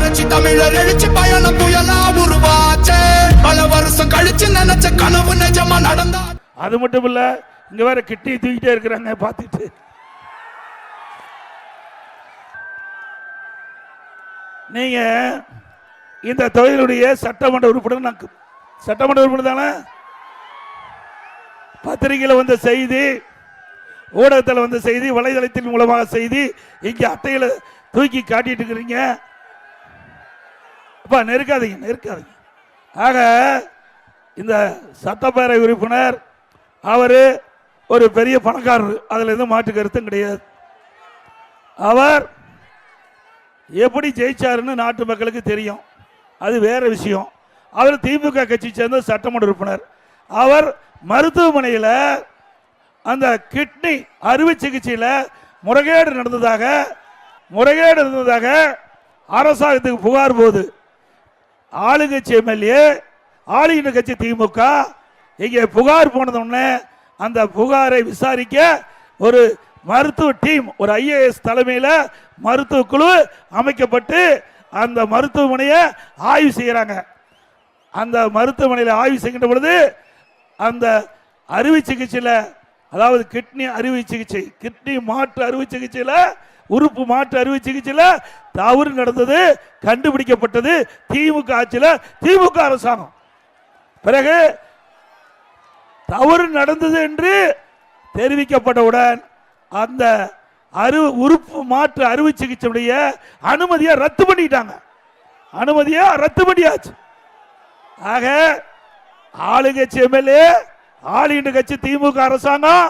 புரட்சி தமிழர் எழுச்சி பயணம் புயலா உருவாச்சே. பல வருஷம் கழிச்சு நினைச்ச கனவு நிஜமா நடந்தா. அது மட்டும் இல்ல, இங்க வேற கிட்டி தூக்கிட்டே இருக்கிறாங்க பார்த்துட்டு. நீங்க இந்த தொகுதியுடைய சட்டமன்ற உறுப்பினர், சட்டமன்ற உறுப்பினர் தானே? பத்திரிகையில் வந்த செய்தி, ஊடகத்தில் வந்த செய்தி, வலைதளத்தின் மூலமாக செய்தி, இங்க அட்டையில தூக்கி காட்டிட்டு இருக்கிறீங்க. நெருக்காதீங்க நெருக்காதீங்க. ஆக இந்த சட்டப்பேரவை உறுப்பினர் அவரு ஒரு பெரிய பணக்காரர், அதுல எதுவும் மாற்று கருத்தும் கிடையாது. அவர் எப்படி ஜெயிச்சாருன்னு நாட்டு மக்களுக்கு தெரியும், அது வேற விஷயம். அவர் திமுக கட்சி சேர்ந்த சட்டமன்ற உறுப்பினர். அவர் மருத்துவமனையில் அந்த கிட்னி அறுவை சிகிச்சையில் முறைகேடு நடந்ததாக அரசாங்கத்துக்கு புகார் போது ஆளுங்கட்சி எம்எல்ஏ, ஆளுகின்ற கட்சி திமுக இங்கே புகார் போனதுன்னு அந்த புகாரை விசாரிக்க ஒரு மருத்துவ டீம், ஒரு ஐஏஎஸ் தலைமையில் மருத்துவ குழு அமைக்கப்பட்டு அந்த மருத்துவமனையை ஆய்வு செய்கிறாங்க. அந்த மருத்துவமனையில் ஆய்வு செய்கின்ற பொழுது அந்த அறுவை சிகிச்சையில், அதாவது கிட்னி அறுவை சிகிச்சை, கிட்னி மாற்று அறுவை சிகிச்சையில், உறுப்பு மாற்று அறுவை சிகிச்சையில் தவறு நடந்தது கண்டுபிடிக்கப்பட்டது திமுக ஆட்சியில், திமுக அரசாங்கம். பிறகு தவறு நடந்தது என்று தெரிவிக்கப்பட்டவுடன் அந்த உறுப்பு மாற்று அறுவை சிகிச்சையுடைய அனுமதியை ரத்து பண்ணிட்டாங்க. அனுமதியை ரத்து பண்ணியாச்சு. ஆக ஆளுங்கட்சி எம்எல்ஏ, ஆளுகின்ற கட்சி திமுக அரசாங்கம்,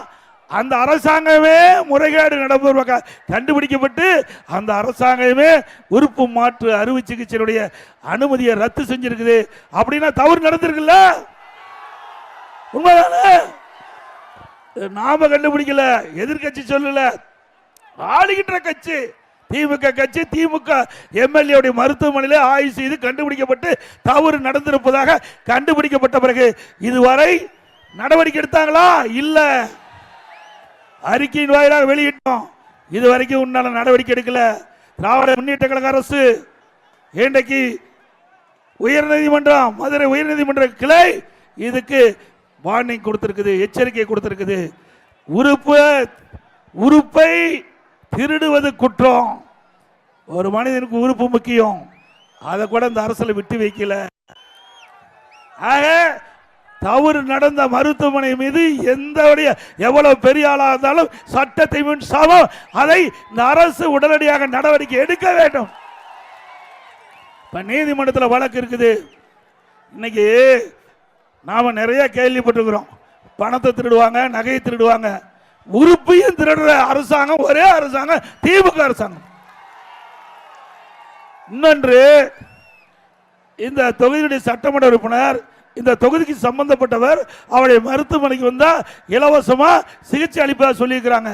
அந்த அரசாங்கமே முறைகேடு நடப்பதாக கண்டுபிடிக்கப்பட்டு அந்த அரசாங்கமே உறுப்பு மாற்று அறுவை சிகிச்சையுடைய அனுமதியை ரத்து செஞ்சிருக்குது. அப்படின்னா தவறு நடந்திருக்குல்ல? உண்மைதானே? நாம கண்டுபிடிக்கல, எதிர்கட்சி சொல்லல, ஆளுகின்ற கட்சி திமுக கட்சி, திமுக எம்எல்ஏ மருத்துவமனையில் ஆய்வு செய்து கண்டுபிடிக்கப்பட்டு தவறு நடந்திருப்பதாக கண்டுபிடிக்கப்பட்ட பிறகு இதுவரை நடவடிக்கை எடுத்தாங்களா? இல்ல. அறிக்கையின் வாயிலாக வெளியிட்டோம், இதுவரைக்கும் உண்டான நடவடிக்கை எடுக்கல. திராவிட முன்னேற்ற கழக அரசு இன்றைக்கு உயர்நீதிமன்றம், மதுரை உயர்நீதிமன்ற கிளை இதுக்கு வார்னிங் கொடுத்திருக்குது, எச்சரிக்கை கொடுத்திருக்குது. உறுப்பை திருடுவது குற்றம். ஒரு மனிதனுக்கு உறுப்பு முக்கியம், அதை கூட இந்த அரசுல விட்டு வைக்கல. ஆக தவறு நடந்த மருத்துவமனை மீது எவ்வளவு பெரிய ஆளா இருந்தாலும் சட்டத்தை முன் சமம், அதை இந்த அரசு உடனடியாக நடவடிக்கை எடுக்க வேண்டும். இப்ப நீதிமன்றத்தில் வழக்கு இருக்குது. இன்னைக்கு நாம நிறைய கேள்விப்பட்டிருக்கிறோம், பணத்தை திருடுவாங்க, நகையை திருடுவாங்க, உறுப்பையும் திருடுற அரசாங்கம் ஒரே அரசாங்கம், திமுக அரசாங்கம். இன்னொன்று, இந்த தொகுதியுடைய சட்டமன்ற உறுப்பினர், இந்த தொகுதிக்கு சம்பந்தப்பட்டவர், அவருடைய மருத்துவமனைக்கு வந்தா இலவசமா சிகிச்சை அளிப்பதா சொல்லியிருக்கிறாங்க.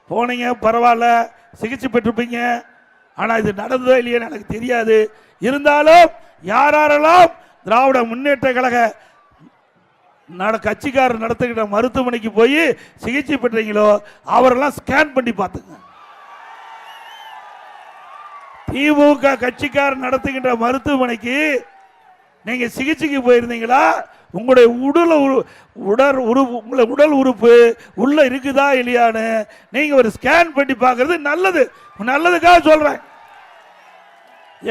போனீங்க, பரவாயில்ல, சிகிச்சை பெற்றிருப்பீங்க. ஆனா இது நடந்ததோ இல்லையன்னு எனக்கு தெரியாது. இருந்தாலும் யாரெல்லாம் திராவிட முன்னேற்ற கழக கட்சிக்காரர் நடத்துகிற மருத்துவமனைக்கு போய் சிகிச்சை பெற்றீங்களோ அவரெல்லாம் ஸ்கேன் பண்ணி பார்த்துங்க. திமுக கட்சிக்காரர் நடத்துகின்ற மருத்துவமனைக்கு நீங்க சிகிச்சைக்கு போயிருந்தீங்களா? உங்களுடைய உடல் உறுப்பு உள்ள இருக்குதா இல்லையான்னு நீங்க ஒரு ஸ்கேன் பண்ணி பார்க்கறது நல்லது. நல்லதுக்காக சொல்றேன்.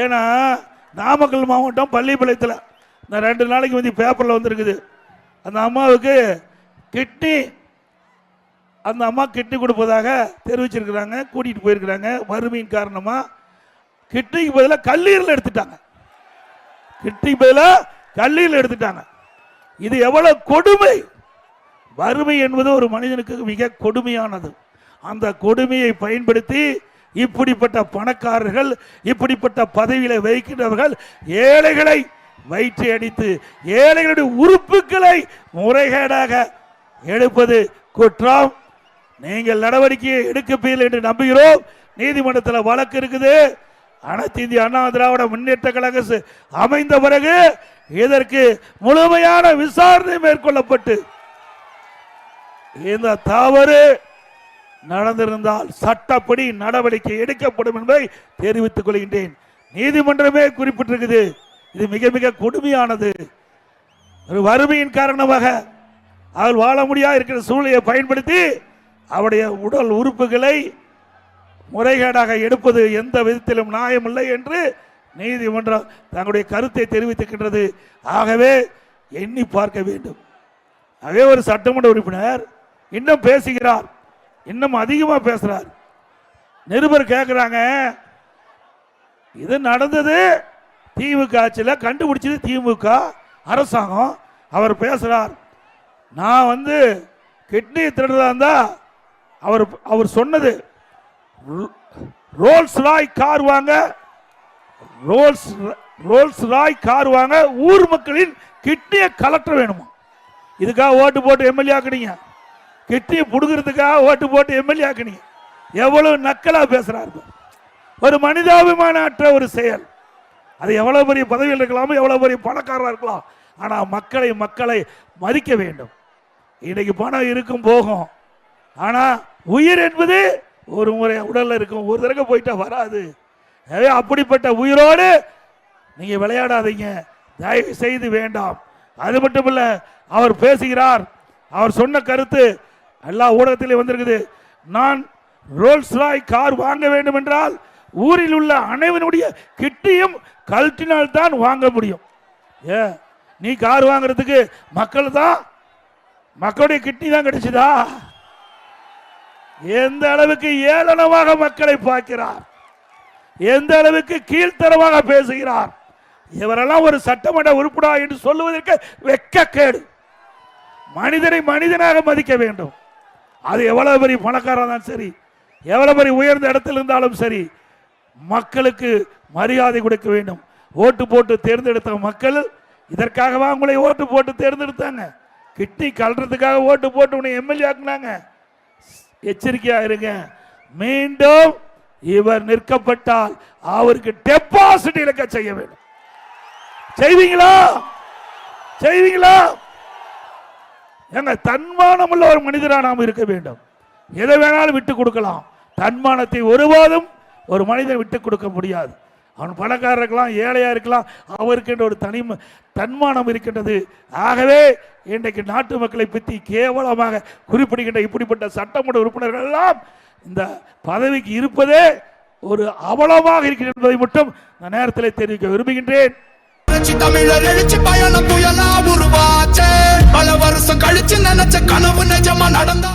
ஏன்னா நாமக்கல் மாவட்டம் பள்ளிப்பாளையத்தில் இந்த 2 நாளைக்கு வந்து பேப்பர்ல வந்திருக்குது, அந்த அம்மாவுக்கு கிட்னி, அந்த அம்மா கிட்னி கொடுப்பதாக தெரிவிச்சிருக்கிறாங்க, கூட்டிட்டு போயிருக்கிறாங்க. வறுமையின் காரணமா கிட்னிக்கு பதிலாக கல்லீரல் எடுத்துட்டாங்க. கிட்னிக்கு பதிலாக கல்லீரல் எடுத்துட்டாங்க. இது எவ்வளவு கொடுமை! வறுமை என்பது ஒரு மனிதனுக்கு மிக கொடுமையானது. அந்த கொடுமையை பயன்படுத்தி இப்படிப்பட்ட பணக்காரர்கள், இப்படிப்பட்ட பதவிகளை வைக்கின்றவர்கள் ஏழைகளை வயிற்றை அடித்து ஏழைகளுடைய உறுப்புகளை முறைகேடாக எடுப்பது குற்றம். நீங்கள் நடவடிக்கையை எடுக்கப்பீர்கள் என்று நம்புகிறோம். நீதிமன்றத்தில் வழக்கு இருக்குது. அனைத்து இந்திய அண்ணா திராவிட முன்னேற்ற கழக அமைந்த பிறகு இதற்கு முழுமையான விசாரணை மேற்கொள்ளப்பட்டு இந்த தவறு நடந்திருந்தால் சட்டப்படி நடவடிக்கை எடுக்கப்படும் என்பதை தெரிவித்துக் கொள்கின்றேன். நீதிமன்றமே குறிப்பிட்டிருக்குது. இது மிக மிக கொடுமையானது. ஒரு வறுமையின் காரணமாக அவள் வாழ முடியாது இருக்கிற சூழ்நிலையை பயன்படுத்தி அவருடைய உடல் உறுப்புகளை முறைகேடாக எடுப்பது எந்த விதத்திலும் நியாயமில்லை என்று நீதிமன்றம் தங்களுடைய கருத்தை தெரிவித்திருக்கின்றது. ஆகவே எண்ணி பார்க்க வேண்டும். ஆகவே ஒரு சட்டமன்ற உறுப்பினர் இன்னும் பேசுகிறார், இன்னும் அதிகமாக பேசுறார். நிருபர் கேட்கிறாங்க, இது நடந்தது திமுக ஆட்சியில், கண்டுபிடிச்சது திமுக அரசாங்கம். அவர் பேசுறார், நான் கிட்னி திருடுறதா இருந்தா அவர் சொன்னது ரோல்ஸ் ராய் கார் வாங்க, ரோல்ஸ் ராய் கார் வாங்க ஊர் மக்களின் கிட்னியை கலெக்டர் வேணுமா? இதுக்காக ஓட்டு போட்டு எம்எல்ஏ ஆக்குனீங்க, கிட்னியை புடுங்கிறதுக்காக ஓட்டு போட்டு எம்எல்ஏ ஆக்குனீங்க. எவ்வளவு நக்கலா பேசுறாரு. ஒரு மனிதாபிமான அற்ற ஒரு செயல். அது எவ்வளவு பெரிய பதவியில் இருக்கலாமோ, எவ்வளவு பெரிய பணக்காரராக இருக்கலாம், ஆனா மக்களை மதிக்க வேண்டும். இன்னைக்கு பணம் இருக்கும் போகும், ஆனா உயிர் என்பது ஒரு முறை உடல்ல இருக்கும், ஒரு தடவை போயிட்டா வராது. அப்படிப்பட்ட உயிரோடு நீங்க விளையாடாதீங்க, தயவு செய்து வேண்டாம். அது மட்டும் இல்ல, அவர் பேசுகிறார், அவர் சொன்ன கருத்து எல்லா ஊடகத்திலே வந்திருக்குது. நான் ரோல்ஸ் ராய் கார் வாங்க வேண்டும் என்றால் ஊரில் உள்ள அனைவருடைய கிட்னியும் கழட்டினால் தான் வாங்க முடியும். நீ கார் வாங்குறதுக்கு மக்களுடைய கிட்னி தான் கிடைச்சதா? எந்த அளவுக்கு ஏளனமாக மக்களை பார்க்கிறார், எந்த அளவுக்கு கீழ்த்தரமாக பேசுகிறார். இவரெல்லாம் ஒரு சட்டமன்ற உறுப்பினா என்று சொல்லுவதற்கு வெட்கக்கேடு. மனிதனை மனிதனாக மதிக்க வேண்டும். அது எவ்வளவு பெரிய பணக்காரன் தான் சரி, எவ்வளவு பெரிய உயர்ந்த இடத்தில் இருந்தாலும் சரி, மக்களுக்கு மரியாதை கொடுக்க வேண்டும். ஓட்டு போட்டு தேர்ந்தெடுத்த மக்கள் இதற்காகவா உங்களை ஓட்டு போட்டு தேர்ந்தெடுத்தாங்க? கிட்னி கல்றதுக்காக ஓட்டு போட்டு உன்னை எம்எல்ஏ ஆக்குனாங்க. எச்சரிக்கையா இருங்க. மீண்டும் இவர் நிற்கப்பட்டால் அவருக்கு டெபாசிட் இழக்க செய்ய வேண்டும். செய்வீங்களா? எங்க தன்மானம் உள்ள ஒரு மனிதரா நாம் இருக்க வேண்டும். எதை வேணாலும் விட்டு கொடுக்கலாம். தன்மானத்தை ஒருபோதும் ஒரு மனிதன் விட்டு கொடுக்க முடியாது. அவன் பணக்காரர் இருக்கலாம், ஏழையா இருக்கலாம், அவருக்கு ஒரு தன்மானம் இருக்கின்றது. ஆகவே இன்றைக்கு நாட்டு மக்களை பற்றி கேவலமாக குறிப்பிடுகின்ற இப்படிப்பட்ட சட்டமன்ற உறுப்பினர்கள் எல்லாம் இந்த பதவிக்கு இருப்பதே ஒரு அவலமாக இருக்கிறது என்பதை மட்டும் நான் நேரத்தில் தெரிவிக்க விரும்புகின்றேன். தமிழர் எழுச்சி பயணம் புயலா உருவாச்சே, பல வருஷம் கழிச்சு நினைச்ச கனவு நிஜமா நடந்தா